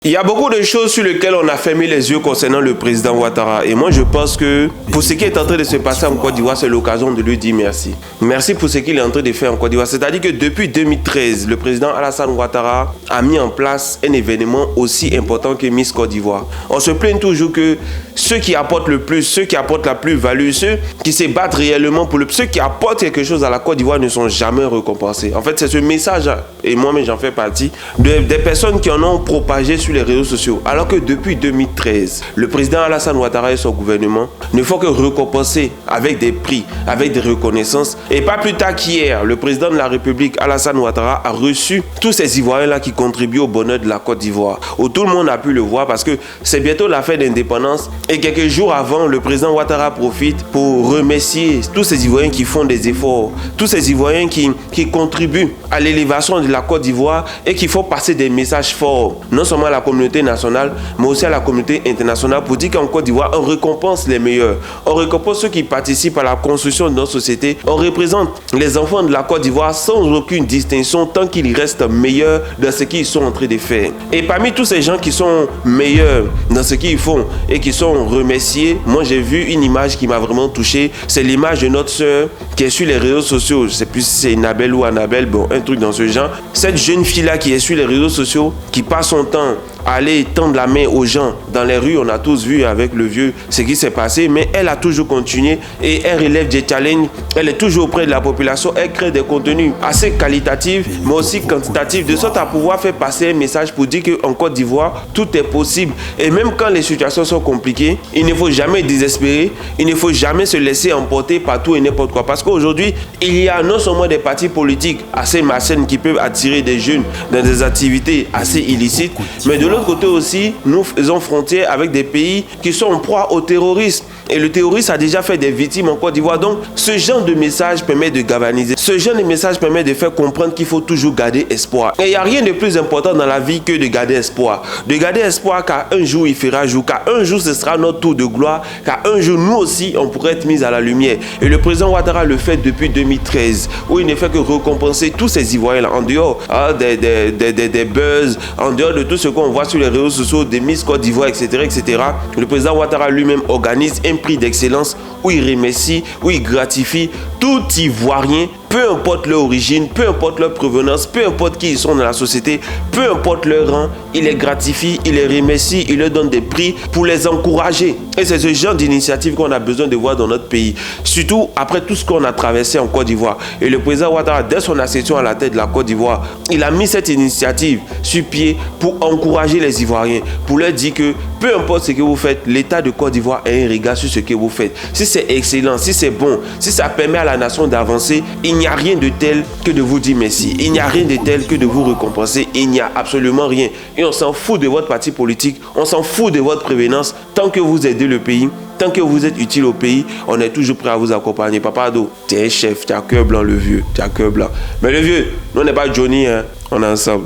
Il y a beaucoup de choses sur lesquelles on a fermé les yeux concernant le président Ouattara. Et moi, je pense que pour ce qui est en train de se passer en Côte d'Ivoire, c'est l'occasion de lui dire merci. Merci pour ce qu'il est en train de faire en Côte d'Ivoire. C'est-à-dire que depuis 2013, le président Alassane Ouattara a mis en place un événement aussi important que Miss Côte d'Ivoire. On se plaint toujours que ceux qui apportent le plus, ceux qui apportent la plus-value, ceux qui se battent réellement pour ceux qui apportent quelque chose à la Côte d'Ivoire ne sont jamais récompensés. En fait, c'est ce message, et moi-même j'en fais partie, des personnes qui en ont propagé sur les réseaux sociaux. Alors que depuis 2013, le président Alassane Ouattara et son gouvernement ne font que récompenser avec des prix, avec des reconnaissances. Et pas plus tard qu'hier, le président de la République, Alassane Ouattara, a reçu tous ces Ivoiriens-là qui contribuent au bonheur de la Côte d'Ivoire. Où tout le monde a pu le voir parce que c'est bientôt la fête d'indépendance. Et quelques jours avant, le président Ouattara profite pour remercier tous ces Ivoiriens qui font des efforts, tous ces Ivoiriens qui contribuent à l'élévation de la Côte d'Ivoire et qui font passer des messages forts, non seulement à la communauté nationale, mais aussi à la communauté internationale pour dire qu'en Côte d'Ivoire, on récompense les meilleurs. On récompense ceux qui participent à la construction de notre société. On représente les enfants de la Côte d'Ivoire sans aucune distinction tant qu'ils restent meilleurs dans ce qu'ils sont en train de faire. Et parmi tous ces gens qui sont meilleurs dans ce qu'ils font et qui sont remerciés, moi j'ai vu une image qui m'a vraiment touché. C'est l'image de notre sœur qui est sur les réseaux sociaux. Je ne sais plus si c'est Nabel ou Annabelle, bon, un truc dans ce genre. Cette jeune fille-là qui est sur les réseaux sociaux, qui passe son temps à aller tendre la main aux gens dans les rues. On a tous vu avec le vieux ce qui s'est passé, mais elle a toujours continué et elle relève des challenges. Elle est toujours auprès de la population. Elle crée des contenus assez qualitatifs, mais aussi quantitatifs, de sorte à pouvoir faire passer un message pour dire qu'en Côte d'Ivoire, tout est possible. Et même quand les situations sont compliquées, il ne faut jamais désespérer. Il ne faut jamais se laisser emporter par tout et n'importe quoi. Parce qu'aujourd'hui, il y a non seulement des partis politiques assez malsaines qui peuvent attirer des jeunes dans des activités assez illicites, mais de l'autre côté aussi, nous faisons frontière avec des pays qui sont en proie au terrorisme. Et le terrorisme a déjà fait des victimes en Côte d'Ivoire. Donc, ce genre de message permet de galvaniser. Ce genre de message permet de faire comprendre qu'il faut toujours garder espoir. Et il n'y a rien de plus important dans la vie que de garder espoir. De garder espoir car un jour il fera jour, car un jour ce sera notre tour de gloire, car un jour nous aussi on pourrait être mis à la lumière. Et le président Ouattara le fait depuis 2013, où il ne fait que récompenser tous ces Ivoiriens là, en dehors des buzz, en dehors de tout ce qu'on voit sur les réseaux sociaux, des Miss Côte d'Ivoire, etc., etc. Le président Ouattara lui-même organise un prix d'excellence où il remercie, où il gratifie tout Ivoirien, peu importe leur origine, peu importe leur provenance, peu importe qui ils sont dans la société, peu importe leur rang, il les gratifie, il les remercie, il leur donne des prix pour les encourager. Et c'est ce genre d'initiative qu'on a besoin de voir dans notre pays, surtout après tout ce qu'on a traversé en Côte d'Ivoire. Et le président Ouattara, dès son accession à la tête de la Côte d'Ivoire, il a mis cette initiative sur pied pour encourager les Ivoiriens, pour leur dire que peu importe ce que vous faites, l'État de Côte d'Ivoire a un regard sur ce que vous faites. Si c'est excellent, si c'est bon, si ça permet à la nation d'avancer, il n'y a rien de tel que de vous dire merci. Il n'y a rien de tel que de vous récompenser. Il n'y a absolument rien. Et on s'en fout de votre parti politique, on s'en fout de votre prévenance. Tant que vous aidez le pays, tant que vous êtes utile au pays, on est toujours prêt à vous accompagner. Papa Ado, tu es un chef, tu as cœur blanc le vieux, tu as cœur blanc. Mais le vieux, nous on n'est pas Johnny, hein? On est ensemble.